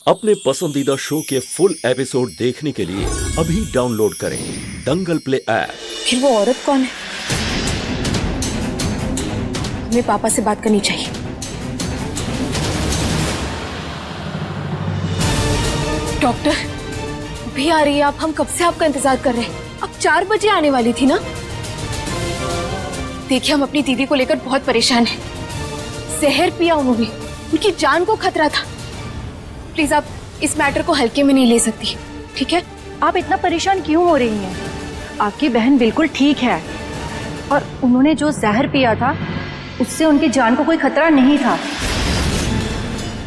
अपने पसंदीदा शो के फुल एपिसोड देखने के लिए अभी डाउनलोड करें दंगल प्ले ऐप। फिर वो औरत कौन है? हमें पापा से बात करनी चाहिए। डॉक्टर भी आ रही है आप? हम कब से आपका इंतजार कर रहे हैं। अब 4 बजे आने वाली थी ना। देखिए हम अपनी दीदी को लेकर बहुत परेशान हैं। जहर पिया उन्होंने, उनकी जान को खतरा था। प्लीज आप इस मैटर को हल्के में नहीं ले सकती, ठीक है? आप इतना परेशान क्यों हो रही हैं? आपकी बहन बिल्कुल ठीक है और उन्होंने जो जहर पिया था उससे उनकी जान को कोई खतरा नहीं था।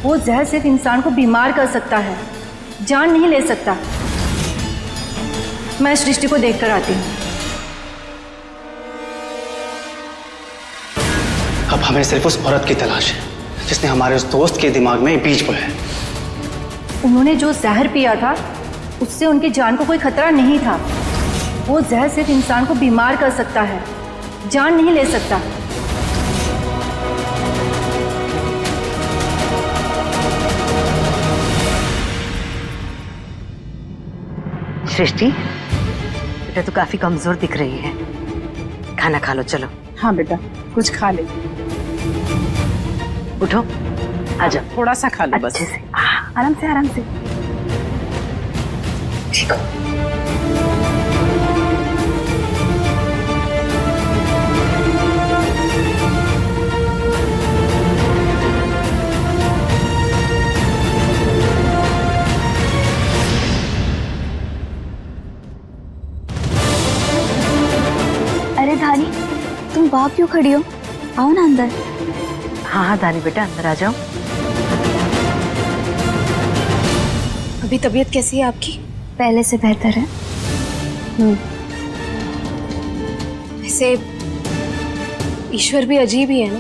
वो जहर सिर्फ इंसान को बीमार कर सकता है, जान नहीं ले सकता। मैं सृष्टि को देखकर आती हूँ। अब हमें सिर्फ उस औरत की तलाश है जिसने हमारे उस दोस्त के दिमाग में बीज बोया है। उन्होंने जो जहर पिया था उससे उनकी जान को कोई खतरा नहीं था। वो जहर सिर्फ इंसान को बीमार कर सकता है, जान नहीं ले सकता। सृष्टि, बेटा तू काफी कमजोर दिख रही है, खाना खा लो। चलो। हाँ बेटा, कुछ खा ले। उठो, आ जाओ। थोड़ा सा खा लो बस। अच्छे से, आराम से आराम से। ठीक हो। अरे धानी, तुम बाहर क्यों खड़ी हो? आओ ना अंदर। हाँ हाँ धानी बेटा, अंदर आ जाओ। अभी तबीयत कैसी है आपकी? पहले से बेहतर है। वैसे ईश्वर भी अजीब ही है ना।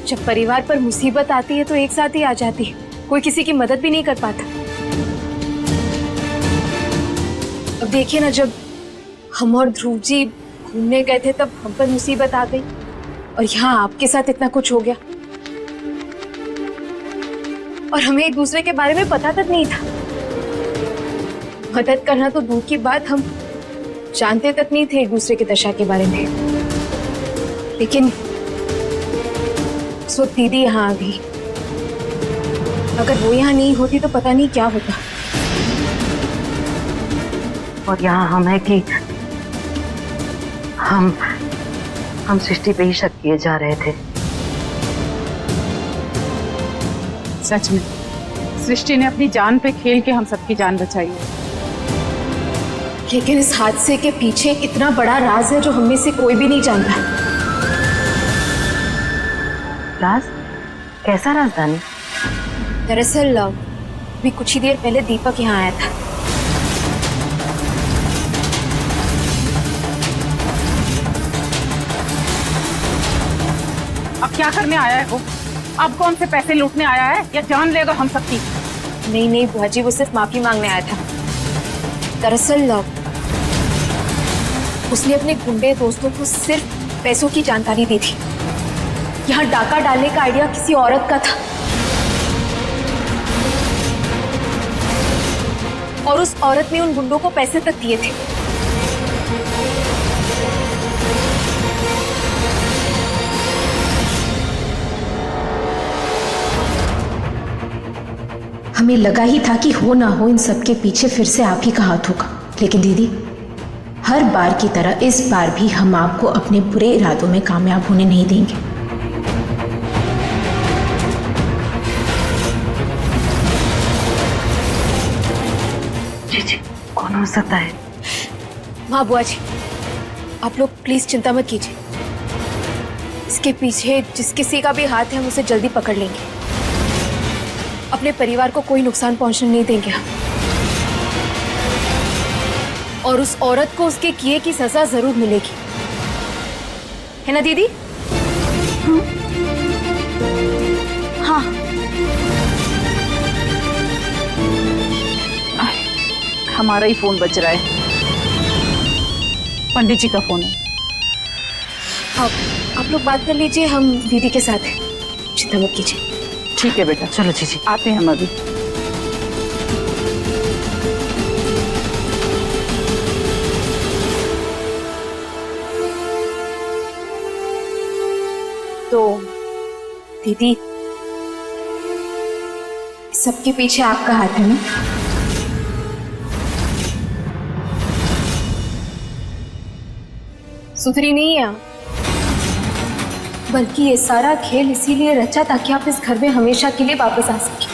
जब परिवार पर मुसीबत आती है तो एक साथ ही आ जाती है, कोई किसी की मदद भी नहीं कर पाता। अब देखिए ना, जब हम और ध्रुव जी घूमने गए थे तब हम पर मुसीबत आ गई और यहाँ आपके साथ इतना कुछ हो गया और हमें एक दूसरे के बारे में पता तक नहीं था। मदद करना तो दूर की बात, हम जानते तक नहीं थे एक दूसरे की दशा के बारे में। लेकिन उस वक्त दीदी यहाँ आ गई। अगर वो यहाँ नहीं होती तो पता नहीं क्या होता। और यहाँ हम है कि हम सृष्टि पे ही शक किए जा रहे थे। सच में सृष्टि ने अपनी जान पे खेल के हम सबकी जान बचाई है। लेकिन इस हादसे के पीछे एक इतना बड़ा राज है जो हम में से कोई भी नहीं जानता। राज? कैसा राज दानी? दरअसल अभी कुछ ही देर पहले दीपक यहाँ आया था। अब क्या करने आया है वो? अब कौन से पैसे लूटने आया है या जान लेगा हम सबकी? नहीं नहीं बुआ जी, वो सिर्फ माफी मांगने आया था। दरअसल उसने अपने गुंडे दोस्तों को सिर्फ पैसों की जानकारी दी थी। यहाँ डाका डालने का आइडिया किसी औरत का था और उस औरत ने उन गुंडों को पैसे तक दिए थे। हमें लगा ही था कि हो ना हो इन सब के पीछे फिर से आप ही का हाथ होगा। लेकिन दीदी, हर बार की तरह इस बार भी हम आपको अपने बुरे इरादों में कामयाब होने नहीं देंगे। जी जी, कौन हो सकता है? हाँ बुआ जी, आप लोग प्लीज चिंता मत कीजिए। इसके पीछे जिस किसी का भी हाथ है हम उसे जल्दी पकड़ लेंगे। अपने परिवार को कोई नुकसान पहुंचने नहीं देंगे हम। और उस औरत को उसके किए की सजा जरूर मिलेगी, है ना दीदी? हाँ। हमारा ही फोन बज रहा है। पंडित जी का फोन है। आप लोग बात कर लीजिए, हम दीदी के साथ हैं, चिंता मत कीजिए। ठीक है बेटा, चलो जीजी। आते हैं हम अभी। तो दीदी, सबके पीछे आपका हाथ है ना? सुधरी नहीं है आप, बल्कि ये सारा खेल इसीलिए रचा ताकि आप इस घर में हमेशा के लिए वापस आ सकें।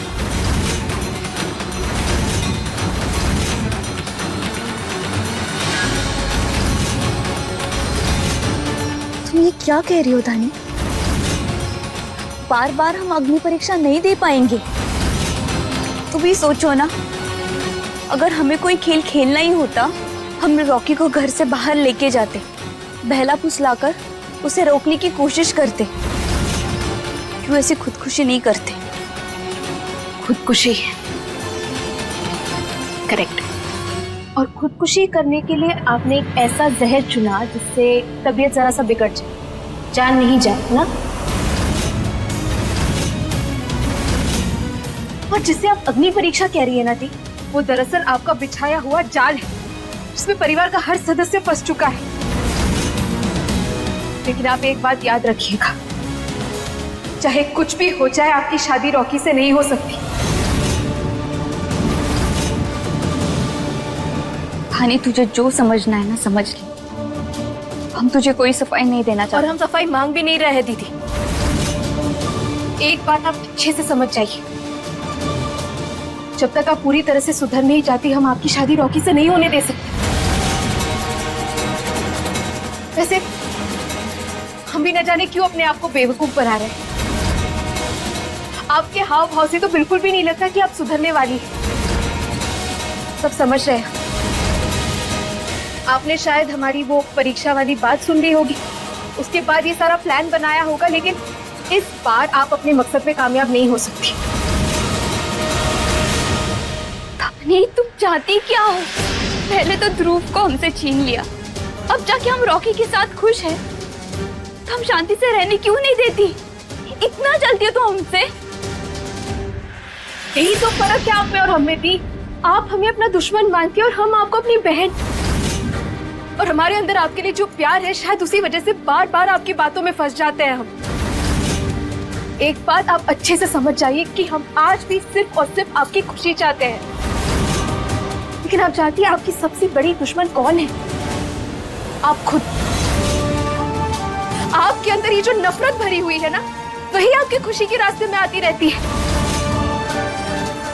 तुम ये क्या कह रही हो धानी? बार बार हम अग्नि परीक्षा नहीं दे पाएंगे। तुम भी सोचो ना, अगर हमें कोई खेल खेलना ही होता, हम रॉकी को घर से बाहर लेके जाते, बहला फुसलाकर उसे रोकने की कोशिश करते। क्यों ऐसी खुदकुशी नहीं करते? खुदकुशी, करेक्ट। और खुदकुशी करने के लिए आपने एक ऐसा जहर चुना जिससे तबीयत जरा सा बिगड़ जाए, जान नहीं जाए ना। और जिसे आप अग्नि परीक्षा कह रही है ना दी, वो दरअसल आपका बिछाया हुआ जाल है जिसमें परिवार का हर सदस्य फंस चुका है। लेकिन आप एक बात याद रखिएगा, चाहे कुछ भी हो जाए, आपकी शादी रॉकी से नहीं हो सकती। धानी, तुझे जो समझना है ना समझ ले। हम तुझे कोई सफाई नहीं देना और चाहते। हम सफाई मांग भी नहीं रहे दीदी। एक बात आप अच्छे से समझ जाइए, जब तक आप पूरी तरह से सुधर नहीं जाती, हम आपकी शादी रॉकी से नहीं होने दे सकते। वैसे हम भी न जाने क्यों अपने आप को बेवकूफ बना रहे हैं। आपके हाव भाव से तो बिल्कुल भी नहीं लगता कि आप सुधरने वाली हैं। सब समझ रहे हैं। आपने शायद हमारी वो परीक्षा वाली बात सुन ली होगी, उसके बाद ये सारा प्लान बनाया होगा, लेकिन इस बार आप अपने मकसद में कामयाब नहीं हो सकती। नहीं, तुम चाहती क्या हो? पहले तो ध्रुव को हमसे छीन लिया, अब जाके हम रॉकी के साथ खुश हैं। तो हम शांति से रहने क्यों नहीं देती? इतना जलती हो तो हमसे? यही तो फर्क है आप में और हम में भी। आप हमें अपना दुश्मन मानती हैं और हम आपको अपनी बहन। और हमारे अंदर आपके लिए जो प्यार है, शायद उसी वजह से बार बार आपकी बातों में फंस जाते हैं हम। एक बात आप अच्छे से समझ जाइए कि हम आज भी सिर्फ और सिर्फ आपकी खुशी चाहते हैं। लेकिन आप जानती हैं आपकी सबसे बड़ी दुश्मन कौन है? आप खुद। आपके अंदर ये जो नफरत भरी हुई है ना, वही आपकी खुशी के रास्ते में आती रहती है।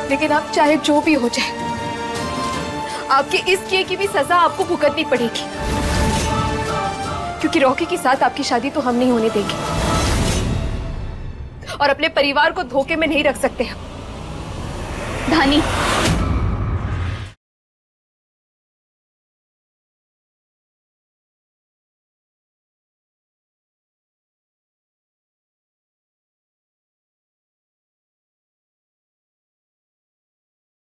लेकिन आप चाहे जो भी हो जाए, आपके इस किए की भी सजा आपको भुगतनी पड़ेगी, क्योंकि रॉकी के साथ आपकी शादी तो हम नहीं होने देंगे और अपने परिवार को धोखे में नहीं रख सकते हम। धानी,